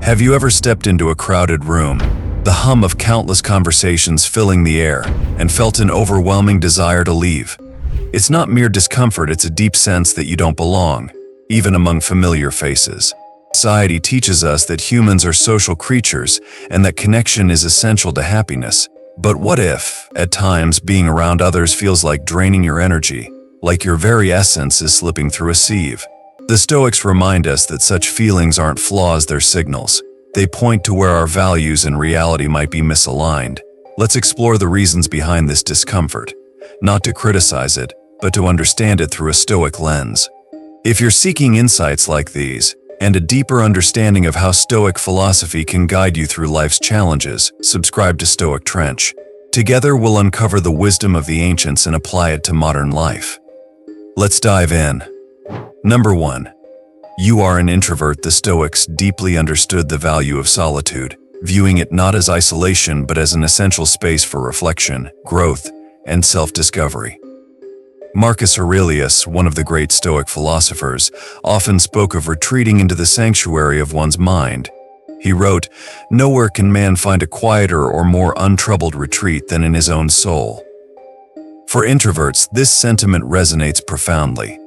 Have you ever stepped into a crowded room, the hum of countless conversations filling the air, and felt an overwhelming desire to leave? It's not mere discomfort, it's a deep sense that you don't belong, even among familiar faces. Society teaches us that humans are social creatures and that connection is essential to happiness. But what if, at times, being around others feels like draining your energy, like your very essence is slipping through a sieve? The Stoics remind us that such feelings aren't flaws, they're signals. They point to where our values and reality might be misaligned. Let's explore the reasons behind this discomfort, not to criticize it, but to understand it through a Stoic lens. If you're seeking insights like these, and a deeper understanding of how Stoic philosophy can guide you through life's challenges, subscribe to Stoic Trench. Together we'll uncover the wisdom of the ancients and apply it to modern life. Let's dive in. Number 1. You are an introvert. The Stoics deeply understood the value of solitude, viewing it not as isolation but as an essential space for reflection, growth, and self-discovery. Marcus Aurelius, one of the great Stoic philosophers, often spoke of retreating into the sanctuary of one's mind. He wrote, "Nowhere can man find a quieter or more untroubled retreat than in his own soul." For introverts, this sentiment resonates profoundly.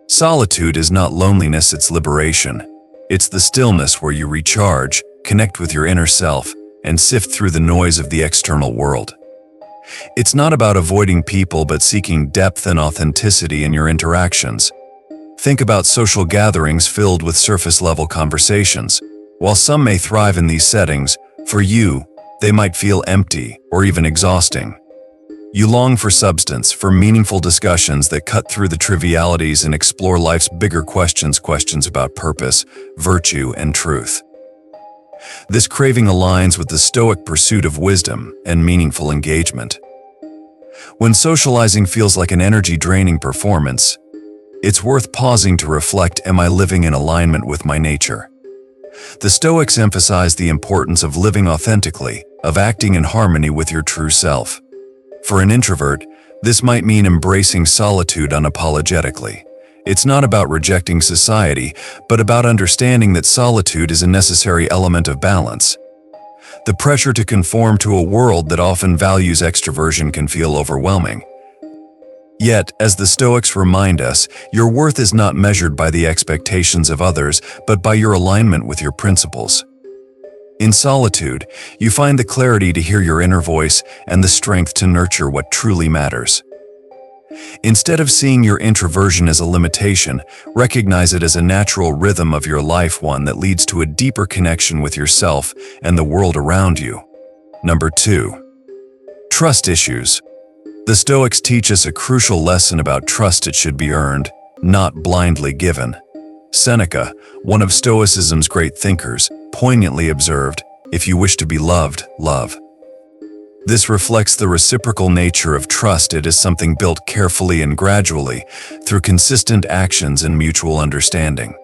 Solitude is not loneliness, it's liberation. It's the stillness where you recharge, connect with your inner self, and sift through the noise of the external world. It's not about avoiding people but seeking depth and authenticity in your interactions. Think about social gatherings filled with surface-level conversations. While some may thrive in these settings, for you, they might feel empty or even exhausting. You long for substance, for meaningful discussions that cut through the trivialities and explore life's bigger questions about purpose, virtue, and truth. This craving aligns with the Stoic pursuit of wisdom and meaningful engagement. When socializing feels like an energy-draining performance, it's worth pausing to reflect, am I living in alignment with my nature? The Stoics emphasize the importance of living authentically, of acting in harmony with your true self. For an introvert, this might mean embracing solitude unapologetically. It's not about rejecting society, but about understanding that solitude is a necessary element of balance. The pressure to conform to a world that often values extroversion can feel overwhelming. Yet, as the Stoics remind us, your worth is not measured by the expectations of others, but by your alignment with your principles. In solitude, you find the clarity to hear your inner voice and the strength to nurture what truly matters. Instead of seeing your introversion as a limitation, recognize it as a natural rhythm of your life, one that leads to a deeper connection with yourself and the world around you. Number 2. Trust issues. The Stoics teach us a crucial lesson about trust. It should be earned, not blindly given. Seneca, one of Stoicism's great thinkers, poignantly observed, "If you wish to be loved, love." This reflects the reciprocal nature of trust. It is something built carefully and gradually, through consistent actions and mutual understanding.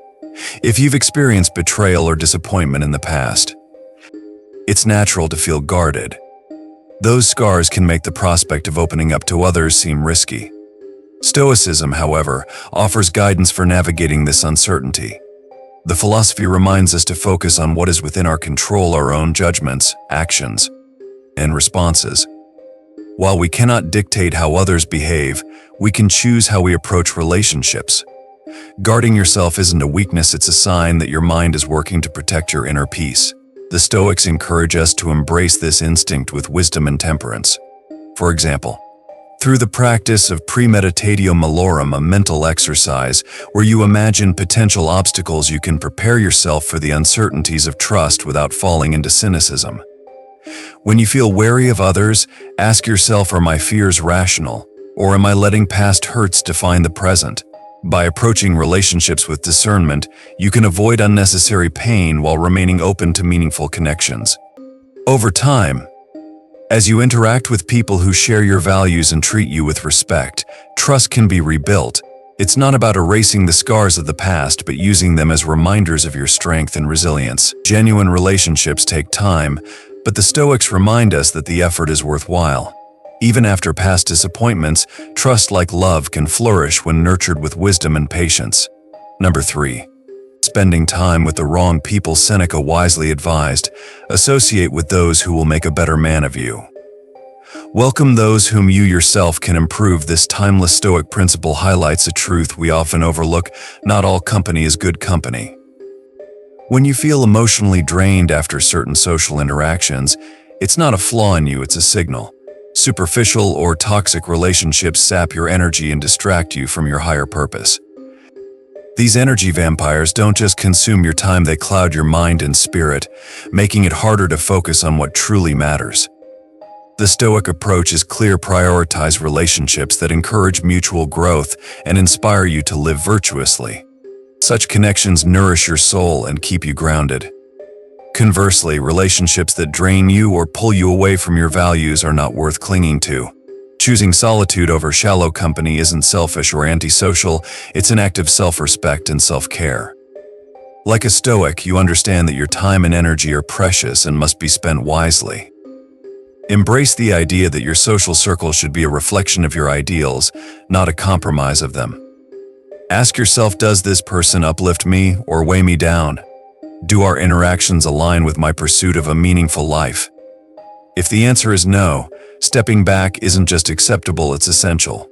If you've experienced betrayal or disappointment in the past, it's natural to feel guarded. Those scars can make the prospect of opening up to others seem risky. Stoicism, however, offers guidance for navigating this uncertainty. The philosophy reminds us to focus on what is within our control, our own judgments, actions, and responses. While we cannot dictate how others behave, we can choose how we approach relationships. Guarding yourself isn't a weakness, it's a sign that your mind is working to protect your inner peace. The Stoics encourage us to embrace this instinct with wisdom and temperance. For example, through the practice of premeditatio malorum, a mental exercise where you imagine potential obstacles, you can prepare yourself for the uncertainties of trust without falling into cynicism. When you feel wary of others, ask yourself, are my fears rational, or am I letting past hurts define the present? By approaching relationships with discernment, you can avoid unnecessary pain while remaining open to meaningful connections. Over time, as you interact with people who share your values and treat you with respect, trust can be rebuilt. It's not about erasing the scars of the past, but using them as reminders of your strength and resilience. Genuine relationships take time, but the Stoics remind us that the effort is worthwhile. Even after past disappointments, trust, like love, can flourish when nurtured with wisdom and patience. Number 3. spending time with the wrong people. Seneca wisely advised, associate with those who will make a better man of you. Welcome those whom you yourself can improve. This timeless Stoic principle highlights a truth we often overlook: not all company is good company. When you feel emotionally drained after certain social interactions, it's not a flaw in you, it's a signal. Superficial or toxic relationships sap your energy and distract you from your higher purpose. These energy vampires don't just consume your time, they cloud your mind and spirit, making it harder to focus on what truly matters. The Stoic approach is clear: prioritize relationships that encourage mutual growth and inspire you to live virtuously. Such connections nourish your soul and keep you grounded. Conversely, relationships that drain you or pull you away from your values are not worth clinging to. Choosing solitude over shallow company isn't selfish or antisocial, it's an act of self-respect and self-care. Like a Stoic, you understand that your time and energy are precious and must be spent wisely. Embrace the idea that your social circle should be a reflection of your ideals, not a compromise of them. Ask yourself, does this person uplift me or weigh me down? Do our interactions align with my pursuit of a meaningful life? If the answer is no, stepping back isn't just acceptable, it's essential.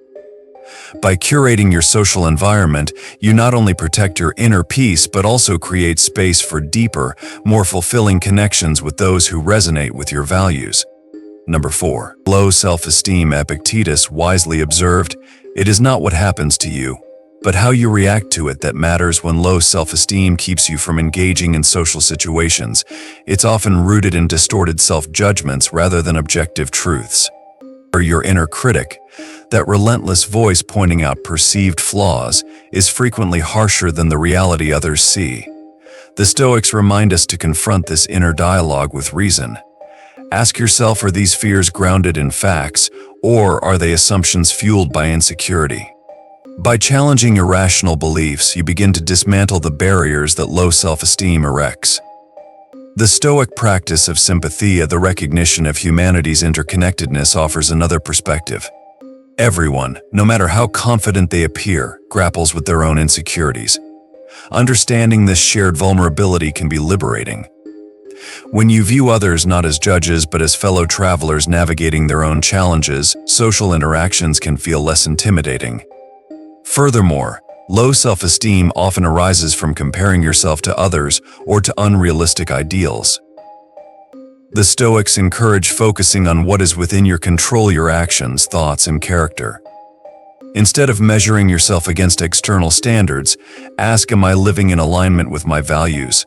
By curating your social environment, you not only protect your inner peace but also create space for deeper, more fulfilling connections with those who resonate with your values. Number 4. Low self-esteem. Epictetus wisely observed, "It is not what happens to you, but how you react to it that matters." When low self-esteem keeps you from engaging in social situations, it's often rooted in distorted self-judgments rather than objective truths. Or your inner critic, that relentless voice pointing out perceived flaws, is frequently harsher than the reality others see. The Stoics remind us to confront this inner dialogue with reason. Ask yourself, are these fears grounded in facts, or are they assumptions fueled by insecurity? By challenging irrational beliefs, you begin to dismantle the barriers that low self-esteem erects. The Stoic practice of sympathia, the recognition of humanity's interconnectedness, offers another perspective. Everyone, no matter how confident they appear, grapples with their own insecurities. Understanding this shared vulnerability can be liberating. When you view others not as judges but as fellow travelers navigating their own challenges, social interactions can feel less intimidating. Furthermore, low self-esteem often arises from comparing yourself to others or to unrealistic ideals. The Stoics encourage focusing on what is within your control: your actions, thoughts, and character. Instead of measuring yourself against external standards, ask, am I living in alignment with my values?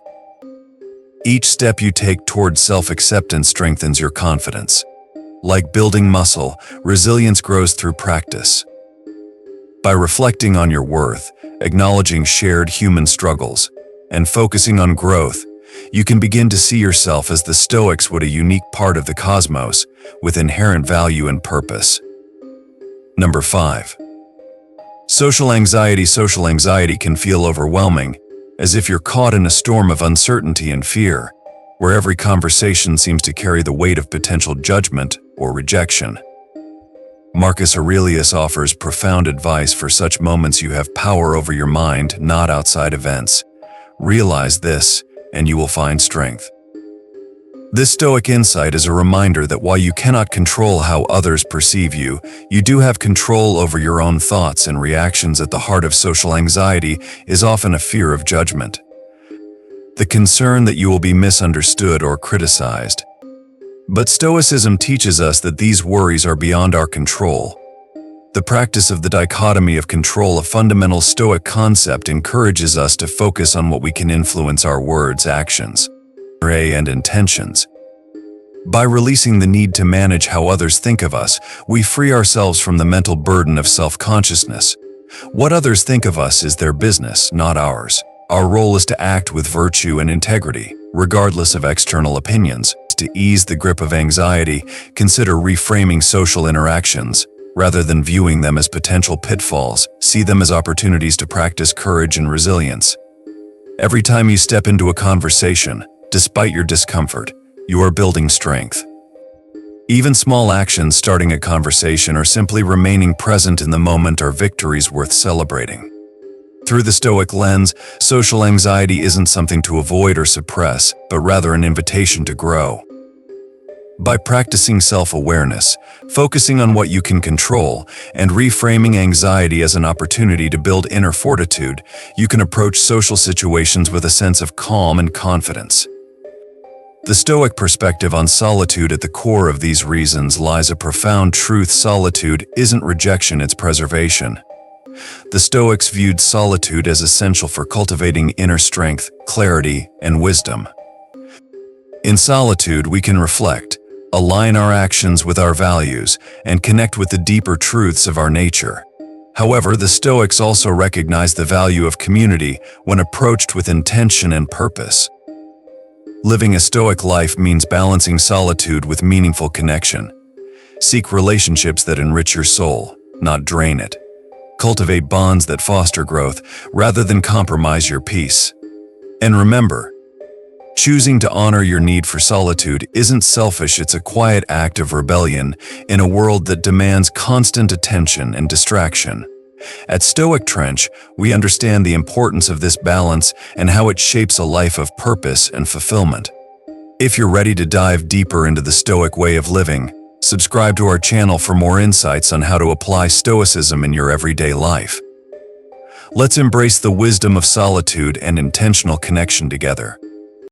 Each step you take toward self-acceptance strengthens your confidence. Like building muscle, resilience grows through practice. By reflecting on your worth, acknowledging shared human struggles, and focusing on growth, you can begin to see yourself as the Stoics would: a unique part of the cosmos, with inherent value and purpose. Number 5. Social anxiety. Social anxiety can feel overwhelming, as if you're caught in a storm of uncertainty and fear, where every conversation seems to carry the weight of potential judgment or rejection. Marcus Aurelius offers profound advice for such moments: you have power over your mind, not outside events. Realize this, and you will find strength. This Stoic insight is a reminder that while you cannot control how others perceive you, you do have control over your own thoughts and reactions. At the heart of social anxiety is often a fear of judgment. The concern that you will be misunderstood or criticized. But Stoicism teaches us that these worries are beyond our control. The practice of the dichotomy of control, a fundamental Stoic concept, encourages us to focus on what we can influence: our words, actions, and intentions. By releasing the need to manage how others think of us, we free ourselves from the mental burden of self-consciousness. What others think of us is their business, not ours. Our role is to act with virtue and integrity, regardless of external opinions. To ease the grip of anxiety, consider reframing social interactions. Rather than viewing them as potential pitfalls, see them as opportunities to practice courage and resilience. Every time you step into a conversation, despite your discomfort, you are building strength. Even small actions, starting a conversation or simply remaining present in the moment, are victories worth celebrating. Through the Stoic lens, social anxiety isn't something to avoid or suppress, but rather an invitation to grow. By practicing self-awareness, focusing on what you can control, and reframing anxiety as an opportunity to build inner fortitude, you can approach social situations with a sense of calm and confidence. The Stoic perspective on solitude at the core of these reasons lies a profound truth: solitude isn't rejection, it's preservation. The Stoics viewed solitude as essential for cultivating inner strength, clarity, and wisdom. In solitude, we can reflect, align our actions with our values, and connect with the deeper truths of our nature. However, the Stoics also recognize the value of community when approached with intention and purpose. Living a Stoic life means balancing solitude with meaningful connection. Seek relationships that enrich your soul, not drain it. Cultivate bonds that foster growth rather than compromise your peace. And remember, choosing to honor your need for solitude isn't selfish, it's a quiet act of rebellion in a world that demands constant attention and distraction. At Stoic Trench, we understand the importance of this balance and how it shapes a life of purpose and fulfillment. If you're ready to dive deeper into the Stoic way of living, subscribe to our channel for more insights on how to apply Stoicism in your everyday life. Let's embrace the wisdom of solitude and intentional connection together.